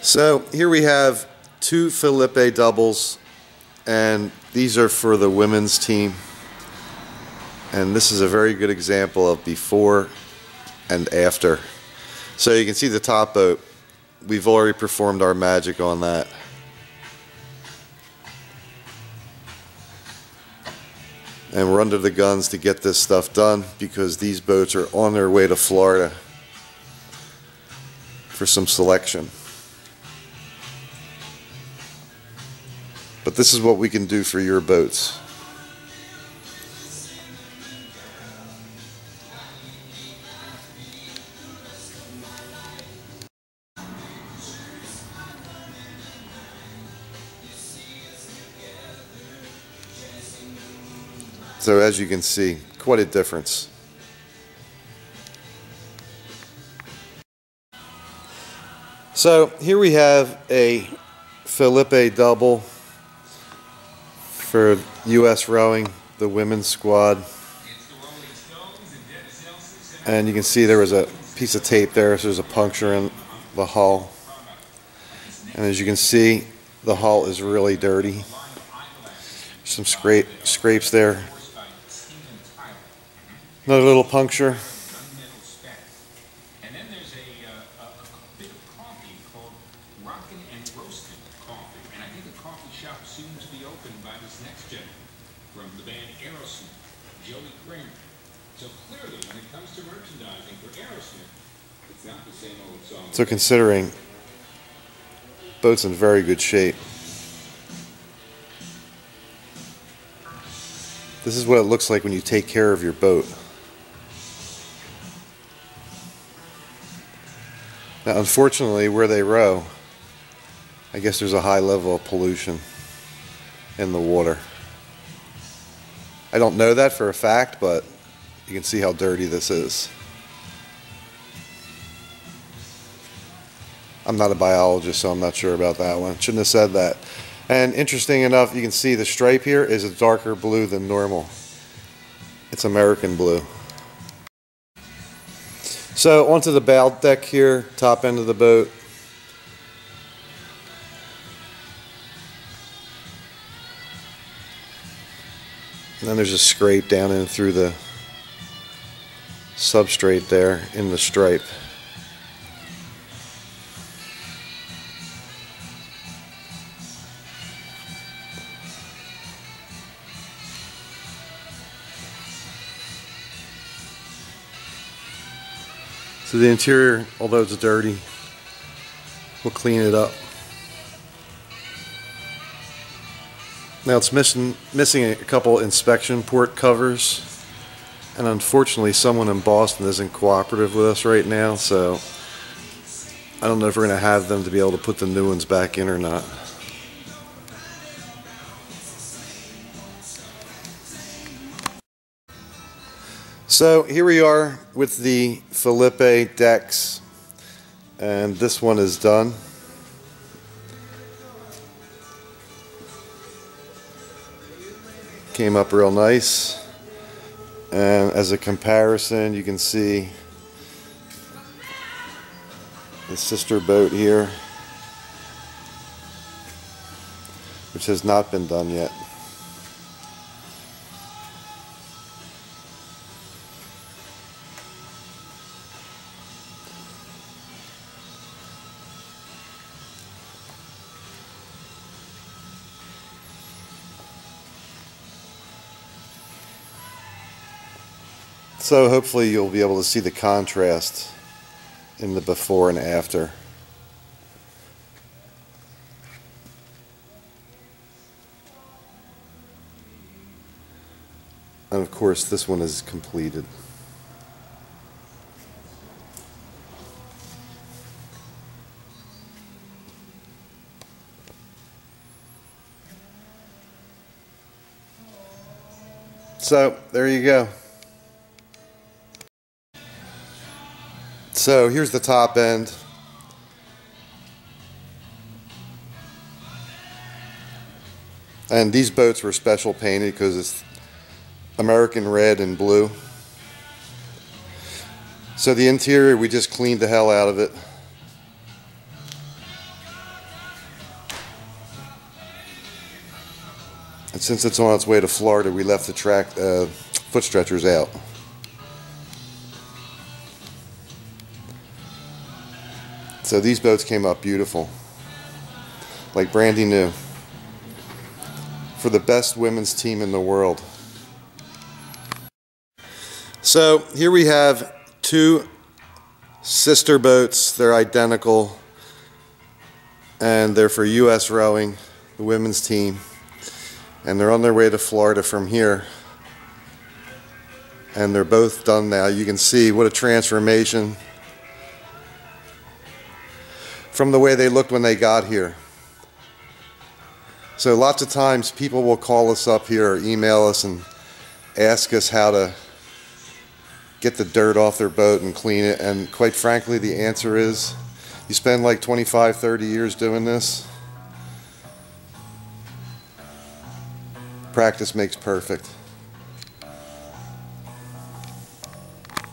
So here we have two Filippi doubles, and these are for the women's team. And this is a very good example of before and after. So you can see the top boat. We've already performed our magic on that. And we're under the guns to get this stuff done because these boats are on their way to Florida for some selection. But this is what we can do for your boats. So as you can see, quite a difference. So here we have a Filippi double for U.S. rowing, the women's squad. And you can see there was a piece of tape there, so there's a puncture in the hull. And as you can see, the hull is really dirty. Some scrapes there. Another little puncture. And then there's a bit of coffee called Rockin' and Roasted Coffee. And I think a coffee shop soon to be opened by this next gentleman from the band Aerosmith, Joey Kramer. So clearly, when it comes to merchandising for Aerosmith, it's not the same old song. So considering boat's in very good shape. This is what it looks like when you take care of your boat. Now, unfortunately, where they row, I guess there's a high level of pollution in the water. I don't know that for a fact, but you can see how dirty this is. I'm not a biologist, so I'm not sure about that one. Shouldn't have said that. And interesting enough, you can see the stripe here is a darker blue than normal. It's American blue. So onto the bow deck here, top end of the boat. And then there's a scrape down in through the substrate there in the stripe. So the interior, although it's dirty, we'll clean it up. Now it's missing a couple inspection port covers, and unfortunately someone in Boston isn't cooperative with us right now, so I don't know if we're going to have them to be able to put the new ones back in or not. So here we are with the Filippi decks, and this one is done. Came up real nice, and as a comparison you can see the sister boat here, which has not been done yet. So hopefully you'll be able to see the contrast in the before and after. And of course this one is completed. So there you go. So here's the top end. And these boats were special painted because it's American red and blue. So the interior, we just cleaned the hell out of it. And since it's on its way to Florida, we left the foot stretchers out. So these boats came up beautiful, like brandy new, for the best women's team in the world. So here we have two sister boats. They're identical, and they're for U.S. rowing, the women's team, and they're on their way to Florida from here. And they're both done now. You can see what a transformation from the way they looked when they got here. So lots of times people will call us up here or email us and ask us how to get the dirt off their boat and clean it, and quite frankly the answer is you spend like 25, 30 years doing this. Practice makes perfect.